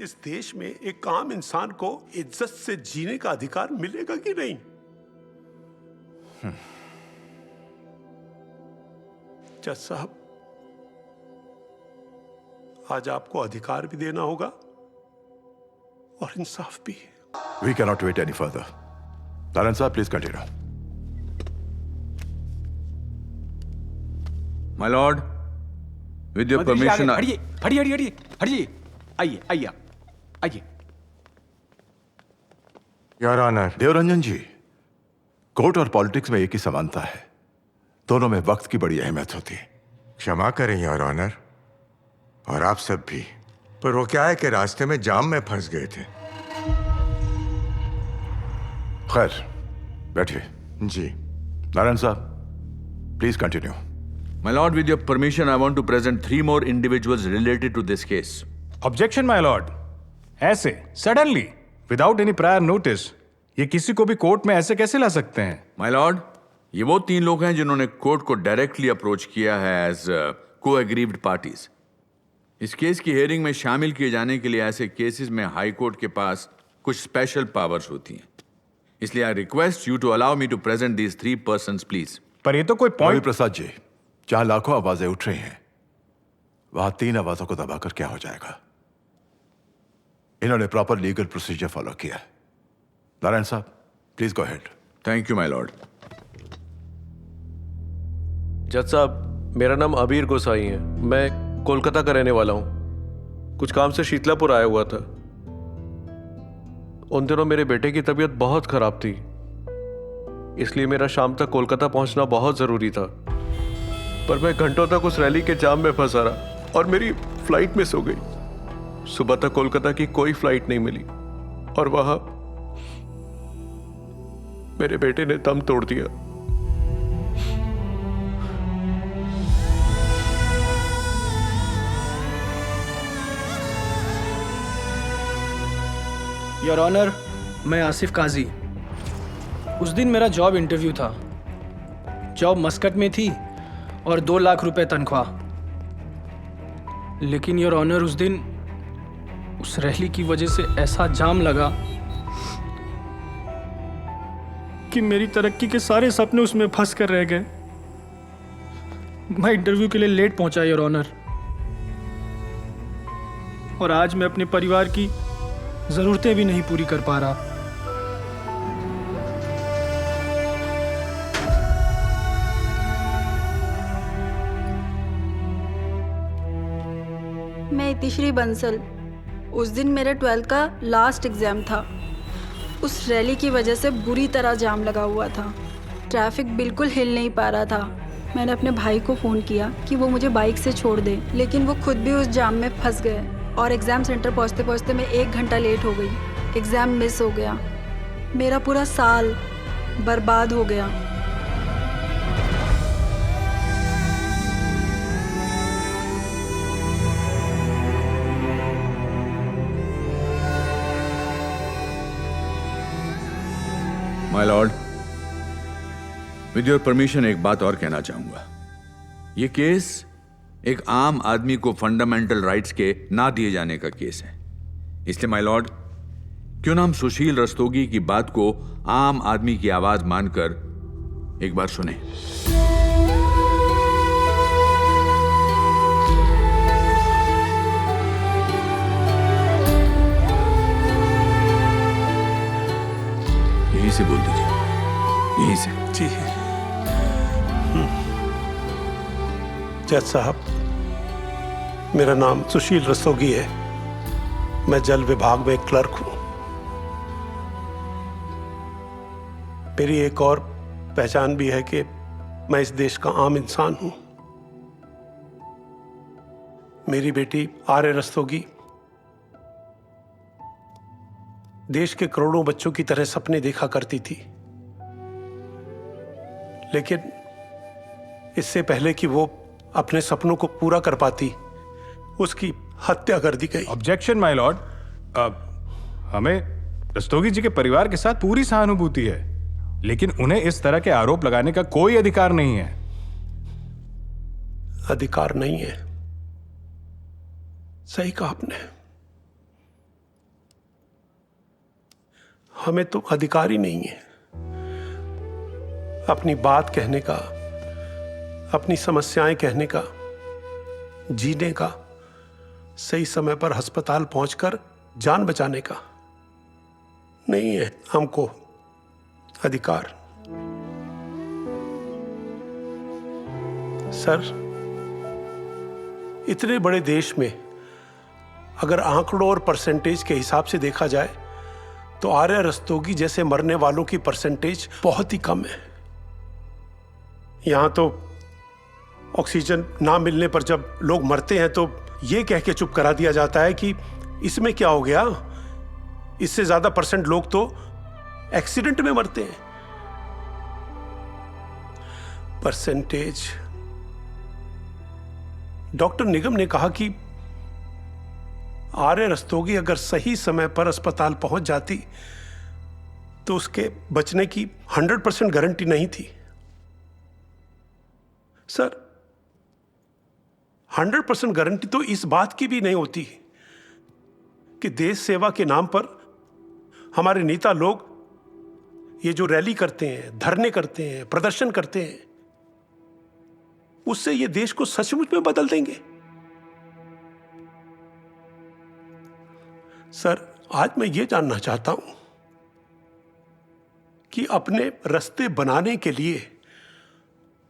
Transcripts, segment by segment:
इस देश में एक आम इंसान को इज्जत से जीने का अधिकार मिलेगा कि नहीं? जज साहब, आज आपको अधिकार भी देना होगा और इंसाफ भी। We cannot wait any further. Naran sir, please continue. My lord, with your permission, हटिए हटिए हटिए हटिए हटिए, आइए आइए आइए। Your Honor. Devranjan ji, court और पॉलिटिक्स में एक ही समानता है, दोनों में वक्त की बड़ी अहमियत होती है। क्षमा करें योर ऑनर, और आप सब भी, पर वो क्या है कि रास्ते में जाम में फंस गए थे। खैर, बैठिए। जी। नारायण साहब, please continue. my lord, with your permission, I want to present 3 more individuals related to this case. Objection my lord. ऐसे suddenly without any prior notice ये किसी को भी कोर्ट में ऐसे कैसे ला सकते हैं? My lord, ये वो 3 लोग हैं जिन्होंने कोर्ट को डायरेक्टली अप्रोच किया है एज को-एग्रीव्ड पार्टीज। इस केस की हियरिंग में शामिल किए जाने के लिए ऐसे केसेस में हाई कोर्ट के पास कुछ स्पेशल पावर्स होती हैं। इसलिए I request you to allow me to present these 3 persons please. पर ये तो कोई रवि पॉइंट। प्रसाद जी, जहां लाखों आवाजें उठ रही हैं, वहां 3 आवाजों को दबाकर क्या हो जाएगा? इन्होंने प्रॉपर लीगल प्रोसीजर फॉलो किया। नारायण साहब, please go ahead. Thank you my Lord. जज साहब, मेरा नाम अबीर गोसाई है। मैं कोलकाता का रहने वाला हूँ। कुछ काम से शीतलापुर आया हुआ था। उन दिनों मेरे बेटे की तबीयत बहुत खराब थी, इसलिए मेरा शाम तक कोलकाता पहुंचना बहुत जरूरी था। पर मैं घंटों तक उस रैली के जाम में फंसा रहा और मेरी फ्लाइट मिस हो गई। सुबह तक कोलकाता की कोई फ्लाइट नहीं मिली और वहां मेरे बेटे ने दम तोड़ दिया। योर ऑनर, मैं आसिफ काजी। उस दिन मेरा जॉब इंटरव्यू था। जॉब मस्कट में थी और 2 लाख रुपए तनख्वाह। लेकिन योर ऑनर, उस दिन उस रैली की वजह से ऐसा जाम लगा कि मेरी तरक्की के सारे सपने उसमें फंस कर रह गए। मैं इंटरव्यू के लिए लेट पहुंचा योर ऑनर, और आज मैं अपने परिवार की जरूरतें भी नहीं पूरी कर पा रहा। मैं इतिश्री बंसल। उस दिन मेरे 12th का लास्ट एग्ज़ाम था। उस रैली की वजह से बुरी तरह जाम लगा हुआ था। ट्रैफिक बिल्कुल हिल नहीं पा रहा था। मैंने अपने भाई को फ़ोन किया कि वो मुझे बाइक से छोड़ दे, लेकिन वो खुद भी उस जाम में फंस गए और एग्ज़ाम सेंटर पहुंचते पहुंचते मैं 1 घंटा लेट हो गई। एग्ज़ाम मिस हो गया। मेरा पूरा साल बर्बाद हो गया। My Lord, with your permission एक बात और कहना चाहूंगा। यह केस एक आम आदमी को फंडामेंटल राइट्स के ना दिए जाने का केस है। इसलिए माय लॉर्ड, क्यों ना हम सुशील रस्तोगी की बात को आम आदमी की आवाज मानकर एक बार सुने। यहीं से बोल दीजिए, यहीं से। जी। जज साहब, मेरा नाम सुशील रस्तोगी है। मैं जल विभाग में क्लर्क हूं। मेरी एक और पहचान भी है कि मैं इस देश का आम इंसान हूं। मेरी बेटी आर्य रस्तोगी देश के करोड़ों बच्चों की तरह सपने देखा करती थी, लेकिन इससे पहले कि वो अपने सपनों को पूरा कर पाती, उसकी हत्या कर दी गई। Objection my Lord. हमें रस्तोगी जी के परिवार के साथ पूरी सहानुभूति है, लेकिन उन्हें इस तरह के आरोप लगाने का कोई अधिकार नहीं है। अधिकार नहीं है, सही कहा आपने। हमें तो अधिकार ही नहीं है अपनी बात कहने का, अपनी समस्याएं कहने का, जीने का, सही समय पर अस्पताल पहुंचकर जान बचाने का। नहीं है हमको अधिकार। सर, इतने बड़े देश में अगर आंकड़ों और परसेंटेज के हिसाब से देखा जाए तो आर्या रस्तोगी जैसे मरने वालों की परसेंटेज बहुत ही कम है। यहां तो ऑक्सीजन ना मिलने पर जब लोग मरते हैं तो यह कह के चुप करा दिया जाता है कि इसमें क्या हो गया, इससे ज्यादा परसेंट लोग तो एक्सीडेंट में मरते हैं। परसेंटेज। डॉक्टर निगम ने कहा कि आर्या रस्तोगी अगर सही समय पर अस्पताल पहुंच जाती तो उसके बचने की 100% गारंटी नहीं थी। सर, 100% गारंटी तो इस बात की भी नहीं होती कि देश सेवा के नाम पर हमारे नेता लोग ये जो रैली करते हैं, धरने करते हैं, प्रदर्शन करते हैं, उससे ये देश को सचमुच में बदल देंगे। सर, आज मैं ये जानना चाहता हूं कि अपने रास्ते बनाने के लिए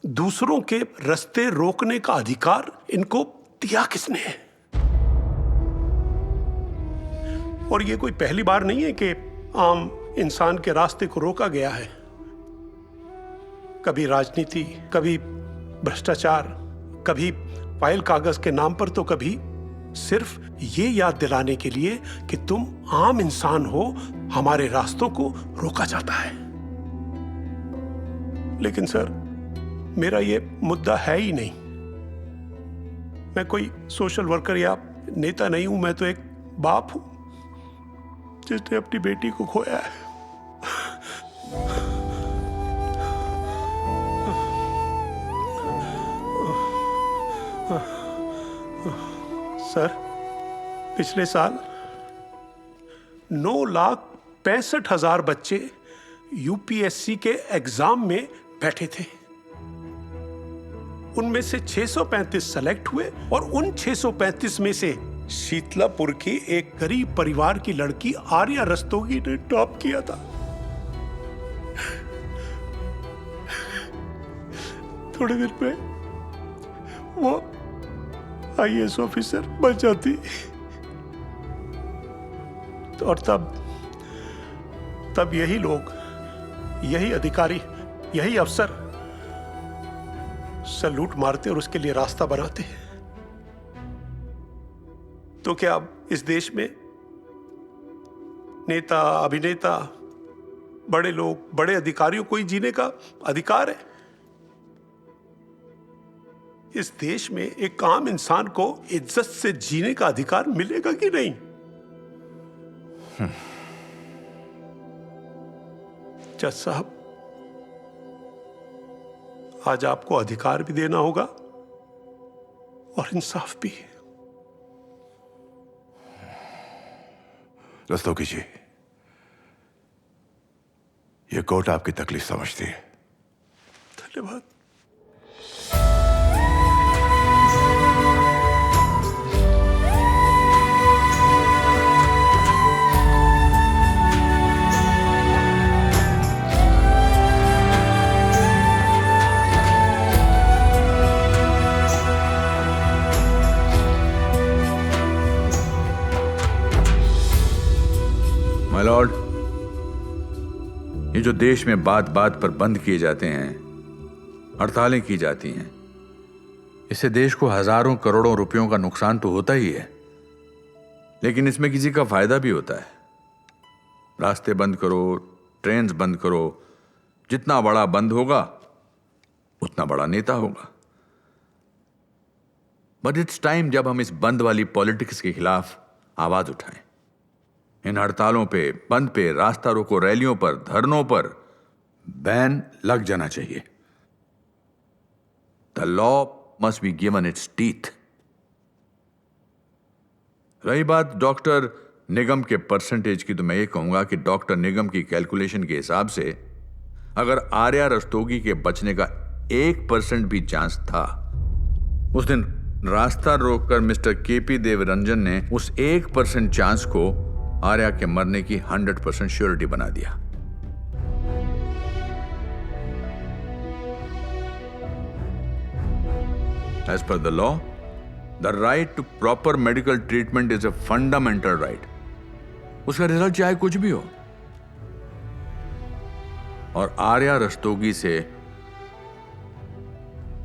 दूसरों के रास्ते रोकने का अधिकार इनको दिया किसने है? और ये कोई पहली बार नहीं है कि आम इंसान के रास्ते को रोका गया है। कभी राजनीति, कभी भ्रष्टाचार, कभी फाइल कागज के नाम पर, तो कभी सिर्फ ये याद दिलाने के लिए कि तुम आम इंसान हो, हमारे रास्तों को रोका जाता है। लेकिन सर, मेरा ये मुद्दा है ही नहीं। मैं कोई सोशल वर्कर या नेता नहीं हूं, मैं तो एक बाप हूं जिसने अपनी बेटी को खोया है। सर, पिछले साल 9,65,000 बच्चे यूपीएससी के एग्जाम में बैठे थे। उनमें से 635 सेलेक्ट हुए और उन 635 में से शीतलापुर की एक गरीब परिवार की लड़की आर्या रस्तोगी ने टॉप किया था। थोड़ी देर में वो आईएएस ऑफिसर बन जाती। और तब यही लोग, यही अधिकारी, यही अफसर सैल्यूट मारते और उसके लिए रास्ता बनाते। तो क्या अब इस देश में नेता, अभिनेता, बड़े लोग, बड़े अधिकारियों को ही जीने का अधिकार है? इस देश में एक आम इंसान को इज्जत से जीने का अधिकार मिलेगा कि नहीं? जज साहब, आज आपको अधिकार भी देना होगा और इंसाफ भी। रस्तोगी जी, ये कोर्ट आपकी तकलीफ समझती है। धन्यवाद। माय लॉर्ड, ये जो देश में बात बात पर बंद किए जाते हैं, हड़तालें की जाती हैं, इससे देश को हजारों करोड़ों रुपयों का नुकसान तो होता ही है, लेकिन इसमें किसी का फायदा भी होता है। रास्ते बंद करो, ट्रेन्स बंद करो, जितना बड़ा बंद होगा उतना बड़ा नेता होगा। बट इट्स टाइम जब हम इस बंद वाली पॉलिटिक्स के खिलाफ आवाज उठाएं। इन हड़तालों पे, बंद पे, रास्ता रोको रैलियों पर, धरनों पर बैन लग जाना चाहिए। The law must be given it's teeth. रही बात डॉक्टर निगम के परसेंटेज की तो मैं ये कहूंगा कि डॉक्टर निगम की कैलकुलेशन के हिसाब से अगर आर्या रस्तोगी के बचने का 1% भी चांस था, उस दिन रास्ता रोककर मिस्टर केपी देवरंजन ने उस 1% चांस को आर्या के मरने की 100% श्योरिटी बना दिया। As per the law, the right to proper medical treatment is a fundamental right. उसका रिजल्ट चाहे कुछ भी हो, और आर्या रस्तोगी से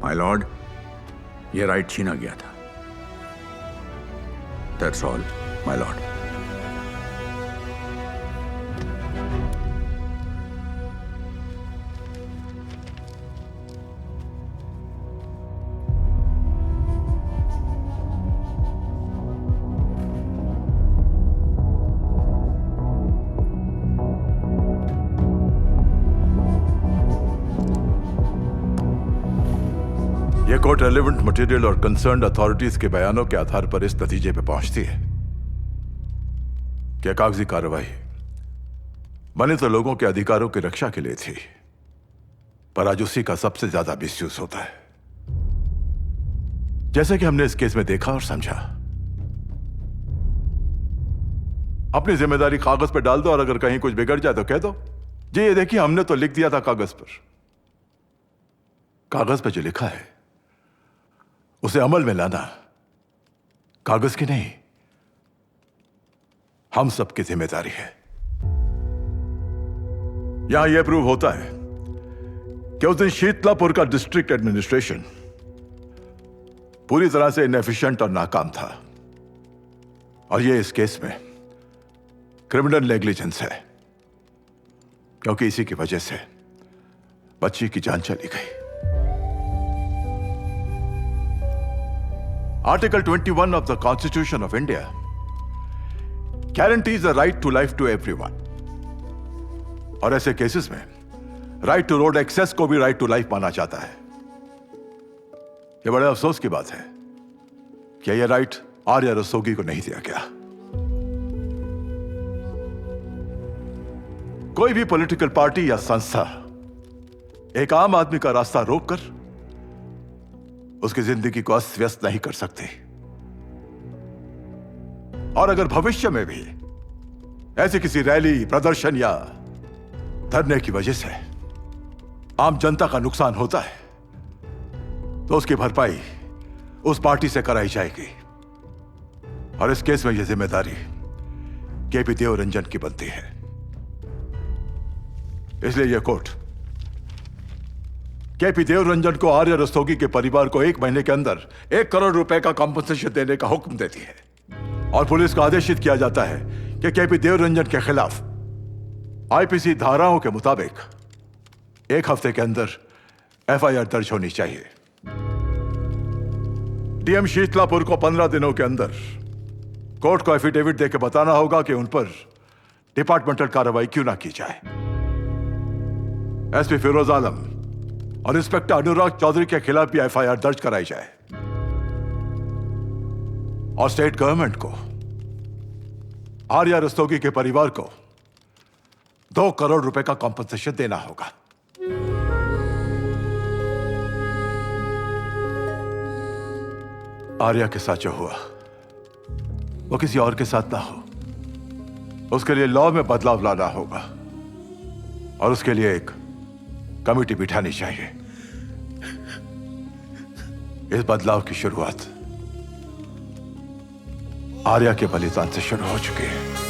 माय लॉर्ड ये राइट छीना गया था। That's all my Lord. यह कोर्ट रेलेवेंट मटेरियल और कंसर्न्ड अथॉरिटीज के बयानों के आधार पर इस नतीजे पे पहुंचती है कि कागजी कार्रवाई बने तो लोगों के अधिकारों की रक्षा के लिए थी, पर आज उसी का सबसे ज्यादा मिसयूज होता है, जैसे कि हमने इस केस में देखा और समझा। अपनी जिम्मेदारी कागज पर डाल दो और अगर कहीं कुछ बिगड़ जाए तो कह दो, जी ये देखिए हमने तो लिख दिया था कागज पर। कागज पर जो लिखा है उसे अमल में लाना कागज की नहीं, हम सबकी जिम्मेदारी है। यहां यह प्रूव होता है कि उस दिन शीतलापुर का डिस्ट्रिक्ट एडमिनिस्ट्रेशन पूरी तरह से इनएफिशिएंट और नाकाम था, और यह इस केस में क्रिमिनल नेग्लिजेंस है, क्योंकि इसी की वजह से बच्ची की जान चली गई। Article 21 of the Constitution of India guarantees the right to life to everyone. और ऐसे केसेस में राइट टू रोड एक्सेस को भी राइट टू लाइफ माना जाता है। यह बड़े अफसोस की बात है कि यह राइट आर्या रस्तोगी को नहीं दिया गया। कोई भी पॉलिटिकल पार्टी या संस्था एक आम आदमी का रास्ता रोककर उसकी जिंदगी को अस्त व्यस्त नहीं कर सकती, और अगर भविष्य में भी ऐसी किसी रैली, प्रदर्शन या धरने की वजह से आम जनता का नुकसान होता है तो उसकी भरपाई उस पार्टी से कराई जाएगी, और इस केस में यह जिम्मेदारी केपी देवरंजन की बनती है। इसलिए यह कोर्ट केपी देवरंजन को आर्या रस्तोगी के परिवार को 1 महीने के अंदर 1 करोड़ रुपए का कॉम्पनसेशन देने का हुक्म देती है, और पुलिस को आदेशित किया जाता है कि केपी देवरंजन के खिलाफ आईपीसी धाराओं के मुताबिक 1 हफ्ते के अंदर एफआईआर दर्ज होनी चाहिए। डीएम शीतलापुर को 15 दिनों के अंदर कोर्ट को एफिडेविट देकर बताना होगा कि उन पर डिपार्टमेंटल कार्रवाई क्यों ना की जाए। एसपी फिरोज आलम और इंस्पेक्टर अनुराग चौधरी के खिलाफ भी एफआईआर दर्ज कराई जाए, और स्टेट गवर्नमेंट को आर्या रस्तोगी के परिवार को 2 करोड़ रुपए का कॉम्पनसेशन देना होगा। आर्या के साथ जो हुआ वो किसी और के साथ ना हो, उसके लिए लॉ में बदलाव लाना होगा, और उसके लिए एक कमेटी बिठानी चाहिए। इस बदलाव की शुरुआत आर्या के बलिदान से शुरू हो चुकी है।